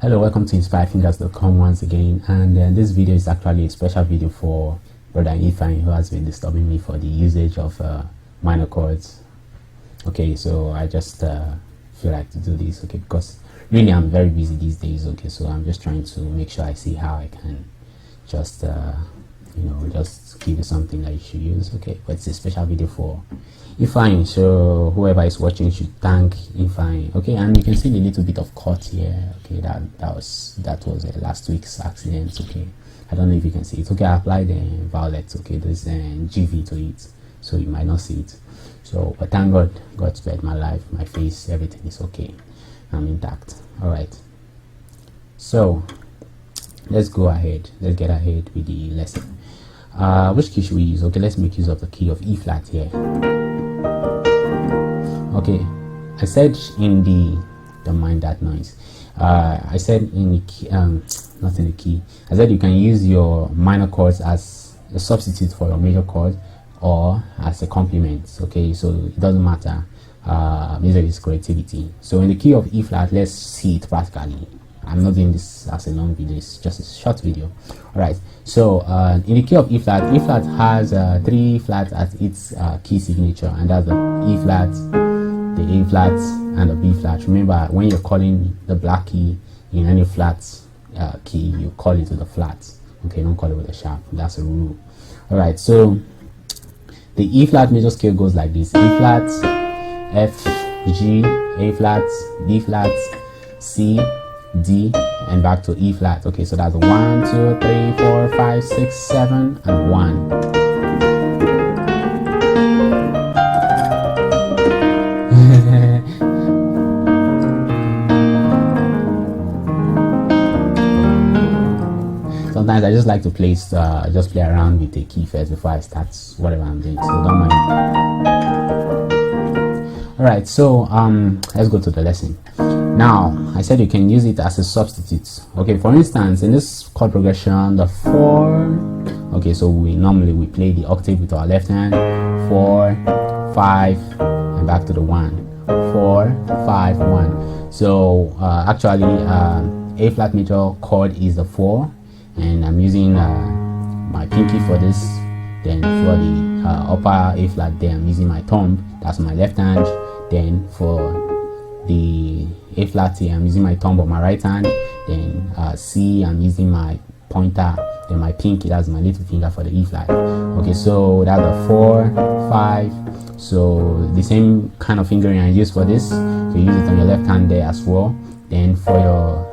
Hello, welcome to inspiredfingers.com once again, and this video is actually a special video for brother Ifeanyi, who has been disturbing me for the usage of minor chords. Okay, so I just feel like to do this, okay, because really I'm very busy these days, okay, so I'm just trying to make sure I see how I can just just give you something that you should use, okay. But it's a special video for Ifeanyi, so whoever is watching should thank Ifeanyi, okay. And you can see the little bit of cut here, okay. That was last week's accident, okay. I don't know if you can see it, okay. I applied the violet, okay. There's GV to it, so you might not see it. So, but thank God, God spared my life, my face, everything is okay. I'm intact. All right. So let's go ahead. Let's get ahead with the lesson. Which key should we use? Okay, let's make use of the key of E flat here. Okay, I said in the, don't mind that noise. I said in the key, not in the key. I said you can use your minor chords as a substitute for your major chord or as a complement. Okay, so it doesn't matter. Music is creativity. So in the key of E flat, let's see it practically. I'm not doing this as a long video, it's just a short video. Alright, so in the key of E flat has 3 flats as its key signature, and that's the E flat, the A flat, and the B flat. Remember, when you're calling the black key in any flat key, you call it with the flat, okay, don't call it with a sharp. That's a rule. Alright, so the E flat major scale goes like this: E flat, F, G, A flat, B flat, C, D, and back to E flat. Okay, so that's 1, 2, 3, 4, 5, 6, 7, and 1. Sometimes I just like to play around with the key first before I start whatever I'm doing, so don't mind. Alright, so let's go to the lesson. Now, I said you can use it as a substitute. Okay, for instance, in this chord progression, the 4, okay, so we normally play the octave with our left hand, 4, 5, and back to the 1, 4, 5, 1. So actually, A flat major chord is the 4, and I'm using my pinky for this. Then for the upper A flat, there I'm using my thumb, that's my left hand. Then for the A flat here, I'm using my thumb on my right hand. Then C, I'm using my pointer. Then my pinky, that's my little finger for the E flat. Okay, so that's a 4, 5. So the same kind of fingering I use for this, you use it on your left hand there as well. Then for your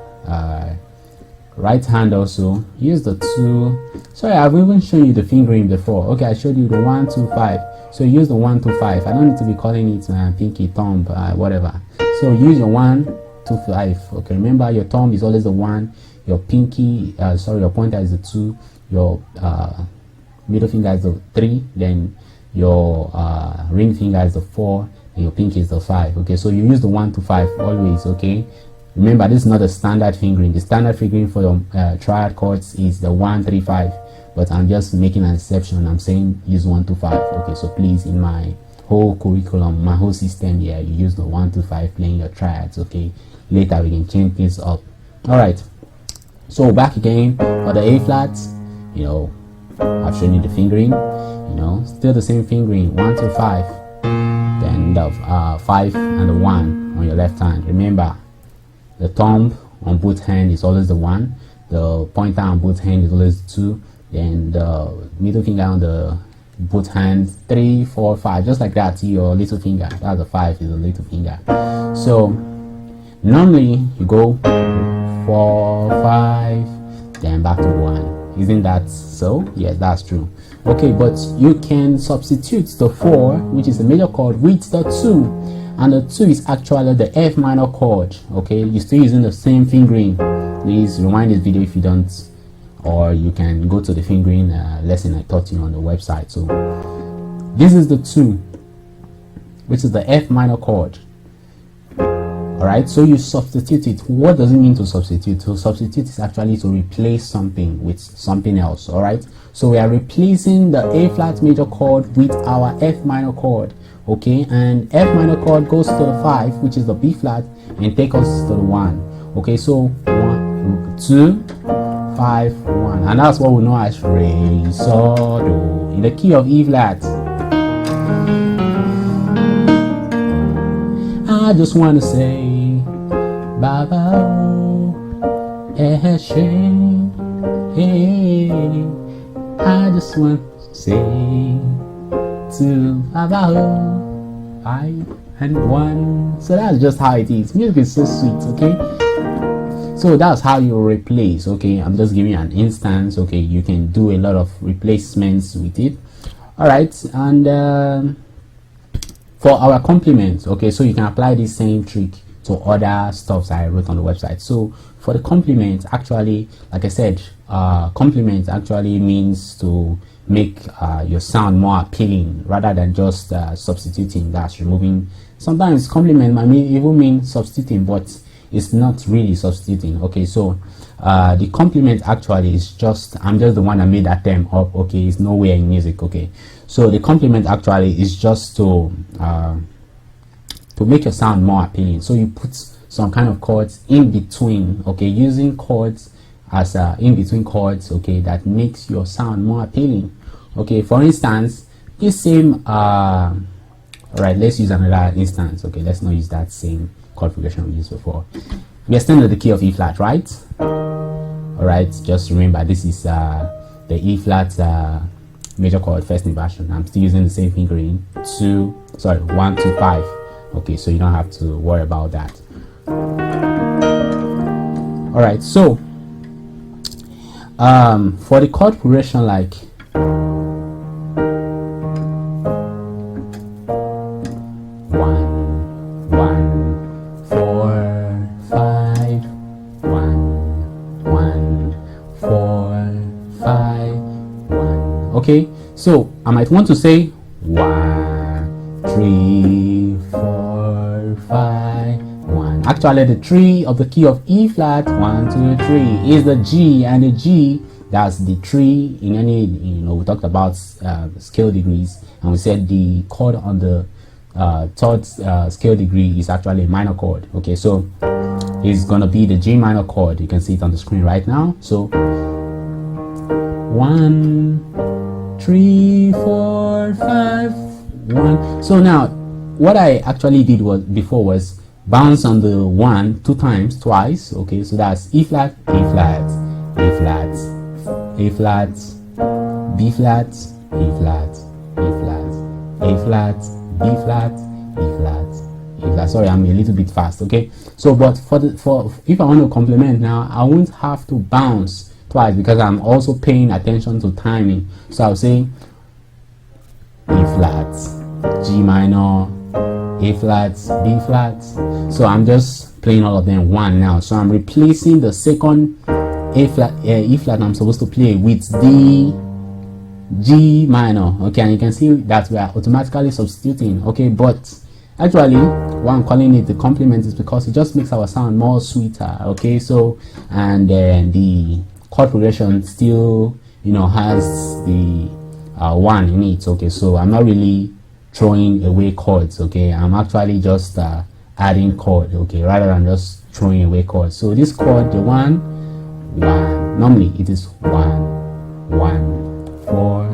right hand also, use the 2. Sorry, I've even shown you the fingering before. Okay, I showed you the 1, 2, 5. So use the 1, 2, 5. I don't need to be calling it pinky, thumb, whatever. So use your 1, 2, 5. Okay, remember your thumb is always the 1, your pinky, your pointer is the 2, your middle finger is the 3, then your ring finger is the 4, and your pinky is the 5. Okay, so you use the 1 to 5 always. Okay, remember this is not a standard fingering. The standard fingering for your triad chords is the 1, 3, 5. But I'm just making an exception. I'm saying use 1 to 5. Okay, so please, in my whole curriculum, my whole system here, you use the 1 to 5 playing your triads. Okay, later we can change things up. All right, so back again for the A flat. I've shown you the fingering. Still the same fingering: 1 to 5. Then the 5 and the 1 on your left hand. Remember, the thumb on both hands is always the 1. The pointer on both hands is always the 2. Then the middle finger on the both hands, 3, 4, 5, just like that. Your little finger, that's the 5 is the little finger. So normally you go 4, 5, then back to 1. Isn't that so? Yes, that's true. Okay, but you can substitute the 4, which is the major chord, with the 2, and the 2 is actually the F minor chord. Okay, you're still using the same fingering. Please rewind this video if you don't, or you can go to the fingering lesson I taught you on the website. So this is the 2, which is the F minor chord. Alright, so you substitute it. What does it mean to substitute? To substitute is actually to replace something with something else. Alright, so we are replacing the A flat major chord with our F minor chord. Okay, and F minor chord goes to the 5, which is the B flat, and take us to the 1. Okay, so 1, 2, 5, 1, and that's what we know as re, sol, do in the key of E flat. I just want to say Baba hey, I just want to say to Baba 5 and 1. So that's just how it is. Music is so sweet, okay? So that's how you replace, okay? I'm just giving you an instance, okay? You can do a lot of replacements with it. All right, and for our complement, okay, so you can apply this same trick to other stuff that I wrote on the website. So for the complement, actually, like I said, complement actually means to make your sound more appealing rather than just substituting, that's removing. Sometimes complement might even mean substituting, but it's not really substituting, okay? So the complement actually is just, I'm just the one that made that term up, okay? It's nowhere in music, okay? So the complement actually is just to make your sound more appealing. So you put some kind of chords in between, okay? Using chords as in between chords, okay, that makes your sound more appealing, okay? For instance, this same all right, let's use another instance, okay? Let's not use that same chord progression we used before. We are still in the key of E flat, right? All right, just remember this is the E flat major chord first inversion. I'm still using the same fingering, 1, 2, 5. Okay, so you don't have to worry about that. All right, so for the chord progression, like 1, okay, so I might want to say 1, 3, 4, 5, 1. Actually, the 3 of the key of E flat, 1, 2, 3, is the G, and the G, that's the 3 in any, we talked about scale degrees, and we said the chord on the third scale degree is actually a minor chord, okay? So it's gonna be the G minor chord. You can see it on the screen right now. So 1, 3, 4, 5, 1. So now what I actually did was bounce on the 1 twice, okay? So that's E flat, A flat, A flat, A flat, B flat, A flat, A flat, A flat, B flat, E flat, E flat. Sorry, I'm a little bit fast, okay? So but for if I want to complement now, I won't have to bounce twice because I'm also paying attention to timing. So I'll say E flat, G minor, A flat, B flat. So I'm just playing all of them 1 now. So I'm replacing the second E flat I'm supposed to play with the G minor, okay? And you can see that we are automatically substituting, okay? But actually why I'm calling it the complement is because it just makes our sound more sweeter, okay? So and then the chord progression still has the 1 in it, okay? So I'm not really throwing away chords, okay? I'm actually just adding chord, okay, rather than just throwing away chords. So this chord, the 1, 1, normally it is 1, 1, 4,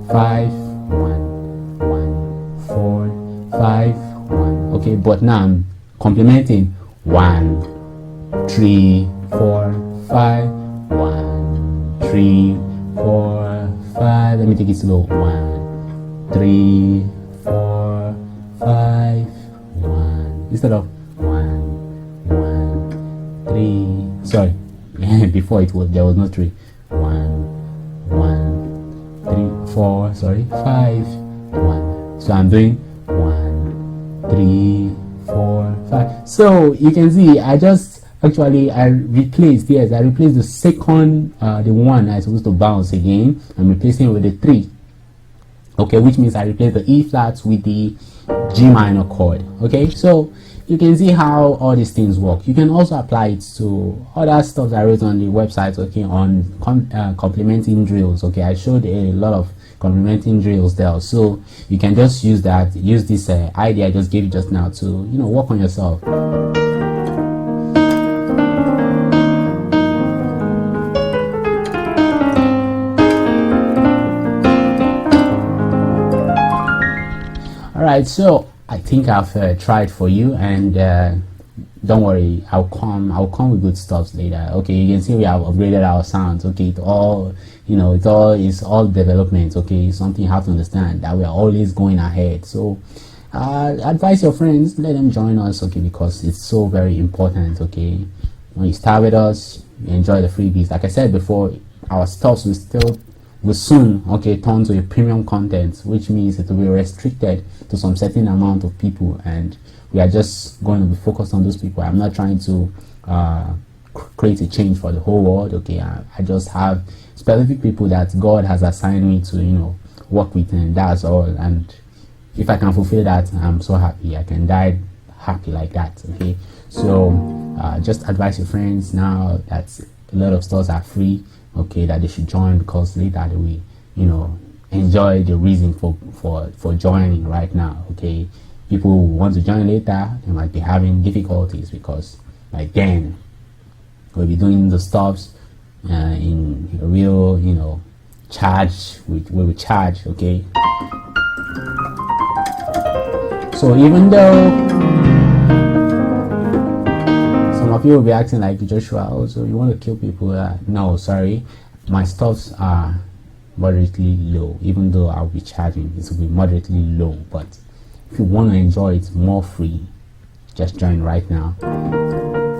5, 1, 1, 4, 5, 1, okay? But now I'm complementing 1, 3, 4, 5, 1, 3, 4, 5. Let me take it slow. 1, 3, 4, 5, 1. Instead of 1, 1, 3. Sorry, before there was no 3. 1, 3, 4. Sorry, 5, 1. So I'm doing 1, 3, 4, 5. So you can see I replaced the second the 1 I supposed to bounce again. I'm replacing it with the 3, okay, which means I replace the E flat with the G minor chord, okay? So you can see how all these things work. You can also apply it to other stuff that I wrote on the website, okay, on complementing drills, okay? I showed a lot of complementing drills there, so you can just use this idea I just gave you just now to work on yourself. Alright, so I think I've tried for you, and don't worry, I'll come with good stuff later. Okay, you can see we have upgraded our sounds. Okay, it all, it's all development. Okay, something you have to understand, that we are always going ahead. So advise your friends, let them join us. Okay, because it's so very important. Okay, when you start with us, you enjoy the freebies. Like I said before, our stuff will soon turn to a premium content, which means it will be restricted to some certain amount of people, and we are just going to be focused on those people. I'm not trying to create a change for the whole world. Okay, I just have specific people that God has assigned me to work with, and that's all. And if I can fulfill that, I'm so happy. I can die happy like that. Okay, so just advise your friends now that a lot of stores are free. Okay, that they should join, because later they will enjoy the reason for joining right now. Okay, people who want to join later, they might be having difficulties, because like then we'll be doing the stops in a real charge, we will charge. Okay, so even though some of you will be acting like Joshua, also you want to kill people, no, sorry, my stuffs are moderately low. Even though I'll be charging, it will be moderately low, but if you want to enjoy it more free, just join right now.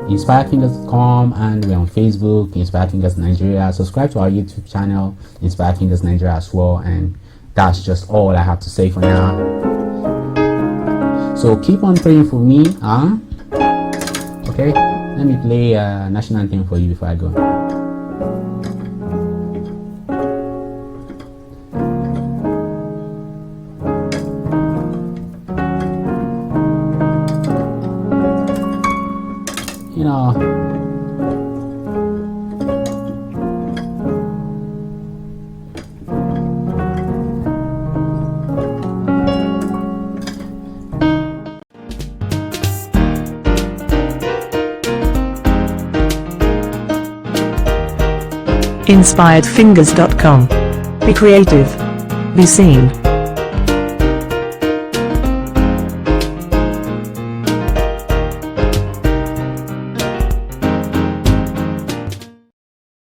InspireKingdoms.com, and we're on Facebook, Inspire Kingdoms Nigeria. Subscribe to our YouTube channel, Inspire Kingdoms Nigeria as well. And that's just all I have to say for now. So keep on praying for me, okay? Let me play a national anthem for you before I go. InspiredFingers.com. Be creative. Be seen.